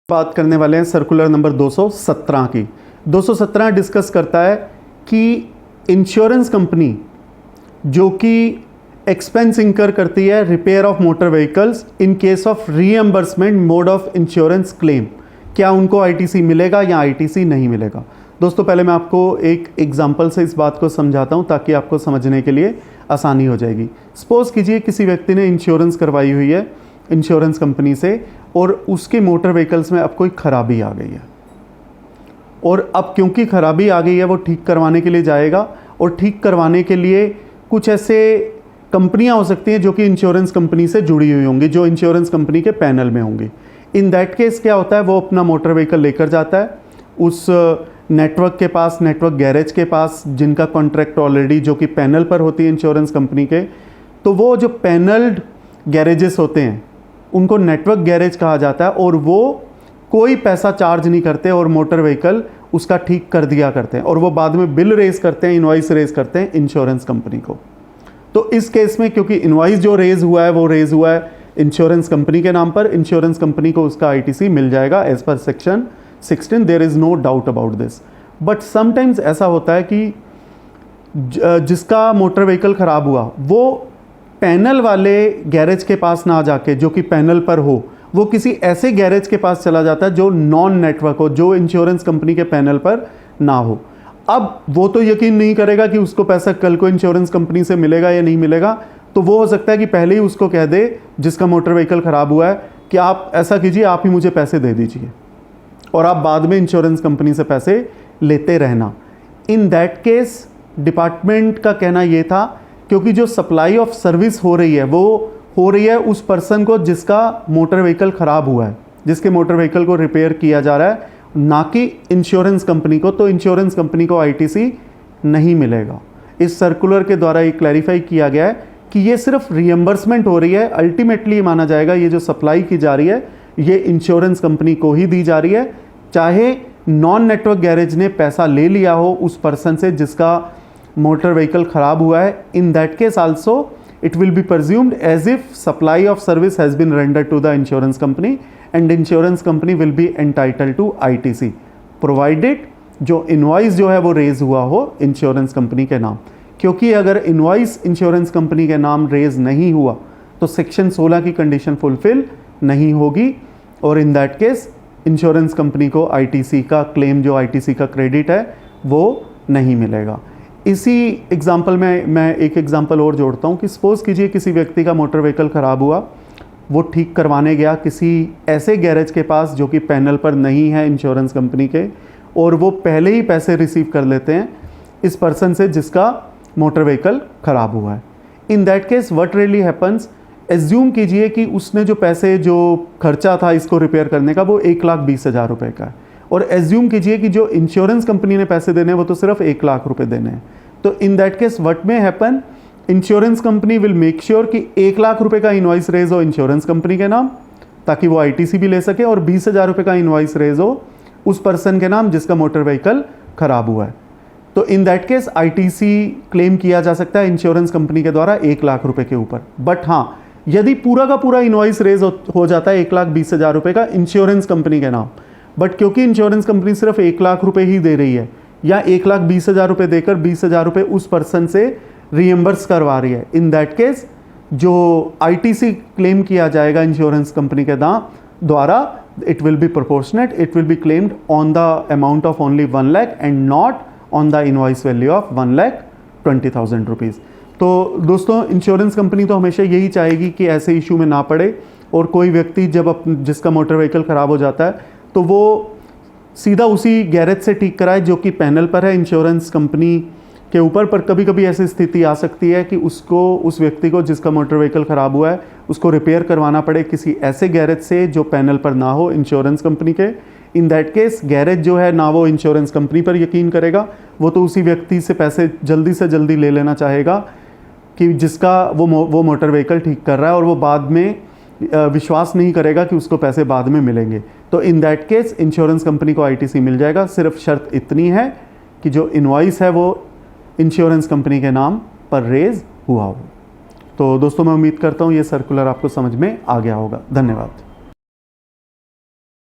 बात करने वाले हैं सर्कुलर नंबर 217 की। 217 डिस्कस करता है कि इंश्योरेंस कंपनी जो कि एक्सपेंस इंकर करती है repair of motor vehicles in case of reimbursement mode of insurance claim, क्या उनको आईटीसी मिलेगा या आईटीसी नहीं मिलेगा। दोस्तों पहले मैं आपको एक एग्जांपल से इस बात को समझाता हूं ताकि आपको समझने के लिए आसानी हो जाएगी। सपोज कीजिए किसी व्यक्ति ने इंश्योरेंस करवाई हुई है इंश्योरेंस कंपनी से और उसके मोटर व्हीकल्स में अब कोई ख़राबी आ गई है और अब क्योंकि ख़राबी आ गई है वो ठीक करवाने के लिए जाएगा और ठीक करवाने के लिए कुछ ऐसे कंपनियां हो सकती हैं जो कि इंश्योरेंस कंपनी से जुड़ी हुई होंगी, जो इंश्योरेंस कंपनी के पैनल में होंगी। इन दैट केस क्या होता है, वो अपना मोटर व्हीकल लेकर जाता है उस नेटवर्क के पास, नेटवर्क गैरेज के पास जिनका कॉन्ट्रैक्ट ऑलरेडी जो कि पैनल पर होती है इंश्योरेंस कंपनी के। तो वो जो पैनल्ड गैरेजेस होते हैं उनको नेटवर्क गैरेज कहा जाता है और वो कोई पैसा चार्ज नहीं करते और मोटर व्हीकल उसका ठीक कर दिया करते हैं और वो बाद में बिल रेज करते हैं, इनवॉइस रेज करते हैं इंश्योरेंस कंपनी को। तो इस केस में क्योंकि इनवॉइस जो रेज हुआ है वो रेज हुआ है इंश्योरेंस कंपनी के नाम पर, इंश्योरेंस कंपनी को उसका आईटीसी मिल जाएगा as per section 16, there is no doubt about this. But sometimes ऐसा होता है कि जिसका मोटर व्हीकल ख़राब हुआ वो पैनल वाले गैरेज के पास ना जाके, जो कि पैनल पर हो, वो किसी ऐसे गैरेज के पास चला जाता है जो नॉन नेटवर्क हो, जो इंश्योरेंस कंपनी के पैनल पर ना हो। अब वो तो यकीन नहीं करेगा कि उसको पैसा कल को इंश्योरेंस कंपनी से मिलेगा या नहीं मिलेगा, तो वो हो सकता है कि पहले ही उसको कह दे जिसका मोटर व्हीकल ख़राब हुआ है कि आप ऐसा कीजिए, आप ही मुझे पैसे दे दीजिए और आप बाद में इंश्योरेंस कंपनी से पैसे लेते रहना। इन दैट केस डिपार्टमेंट का कहना ये था क्योंकि जो सप्लाई ऑफ सर्विस हो रही है वो हो रही है उस पर्सन को जिसका मोटर व्हीकल ख़राब हुआ है, जिसके मोटर व्हीकल को रिपेयर किया जा रहा है, ना कि इंश्योरेंस कंपनी को। तो इंश्योरेंस कंपनी को आईटीसी नहीं मिलेगा। इस सर्कुलर के द्वारा ये क्लैरिफाई किया गया है कि ये सिर्फ रिएम्बर्समेंट हो रही है, अल्टीमेटली माना जाएगा ये जो सप्लाई की जा रही है ये इंश्योरेंस कंपनी को ही दी जा रही है, चाहे नॉन नेटवर्क गैरेज ने पैसा ले लिया हो उस पर्सन से जिसका मोटर व्हीकल ख़राब हुआ है। In that case also it will be presumed as if supply of service has been rendered to the insurance company and insurance company will be entitled to ITC provided जो invoice जो है वो raise हुआ हो insurance company के नाम। क्योंकि अगर इनवॉइस इंश्योरेंस कंपनी के नाम रेज नहीं हुआ तो सेक्शन 16 की कंडीशन फुलफिल नहीं होगी और in that case insurance company को आईटीसी का क्लेम, जो आईटीसी का क्रेडिट है, वो नहीं मिलेगा। इसी एग्जाम्पल में मैं एक एग्जाम्पल और जोड़ता हूँ कि सपोज़ कीजिए किसी व्यक्ति का मोटर व्हीकल ख़राब हुआ, वो ठीक करवाने गया किसी ऐसे गैरेज के पास जो कि पैनल पर नहीं है इंश्योरेंस कंपनी के, और वो पहले ही पैसे रिसीव कर लेते हैं इस पर्सन से जिसका मोटर व्हीकल ख़राब हुआ है। In that case what really happens, assume कीजिए कि उसने जो पैसे, जो खर्चा था इसको रिपेयर करने का, वो 1,20,000 रुपये का है और एज्यूम कीजिए कि जो इंश्योरेंस कंपनी ने पैसे देने हैं वो तो सिर्फ 1,00,000 रुपये देने हैं। तो in that case what may happen, insurance company will make sure कि 1,00,000 रुपये का इनवॉइस रेज हो इंश्योरेंस कंपनी के नाम ताकि वो आईटीसी भी ले सके और 20,000 रुपये का इनवॉइस रेज हो उस पर्सन के नाम जिसका मोटर व्हीकल ख़राब हुआ है। तो in that case ITC claim किया जा सकता है इंश्योरेंस कंपनी के द्वारा 1,00,000 रुपये के ऊपर। बट हाँ, यदि पूरा का पूरा इनवॉइस रेज हो जाता है 1,20,000 रुपये का इंश्योरेंस कंपनी के नाम, बट क्योंकि इंश्योरेंस कंपनी सिर्फ 1,00,000 रुपये ही दे रही है या 1,20,000 रुपये देकर 20,000 रुपये उस पर्सन से रीएम्बर्स करवा रही है, इन दैट केस जो आईटीसी क्लेम किया जाएगा इंश्योरेंस कंपनी के द्वारा, it will be proportionate, it will be claimed on the amount of only 1 lakh and not on the invoice value of 1,20,000 rupees. तो दोस्तों इंश्योरेंस कंपनी तो हमेशा यही चाहेगी कि ऐसे इशू में ना पड़े और कोई व्यक्ति जब जिसका मोटर व्हीकल ख़राब हो जाता है तो वो सीधा उसी गैरेज से ठीक कराए जो कि पैनल पर है इंश्योरेंस कंपनी के ऊपर। पर कभी कभी ऐसी स्थिति आ सकती है कि उसको, उस व्यक्ति को जिसका मोटर व्हीकल ख़राब हुआ है, उसको रिपेयर करवाना पड़े किसी ऐसे गैरेज से जो पैनल पर ना हो इंश्योरेंस कंपनी के। इन दैट केस गैरेज जो है ना वो इंश्योरेंस कंपनी पर यकीन करेगा, वो तो उसी व्यक्ति से पैसे जल्दी से जल्दी ले लेना चाहेगा कि जिसका वो मोटर व्हीकल ठीक कर रहा है और वो बाद में विश्वास नहीं करेगा कि उसको पैसे बाद में मिलेंगे। तो in that case insurance company को आईटीसी मिल जाएगा, सिर्फ शर्त इतनी है कि जो इनवॉइस है वो इंश्योरेंस कंपनी के नाम पर रेज हुआ हो। तो दोस्तों मैं उम्मीद करता हूँ ये सर्कुलर आपको समझ में आ गया होगा। धन्यवाद।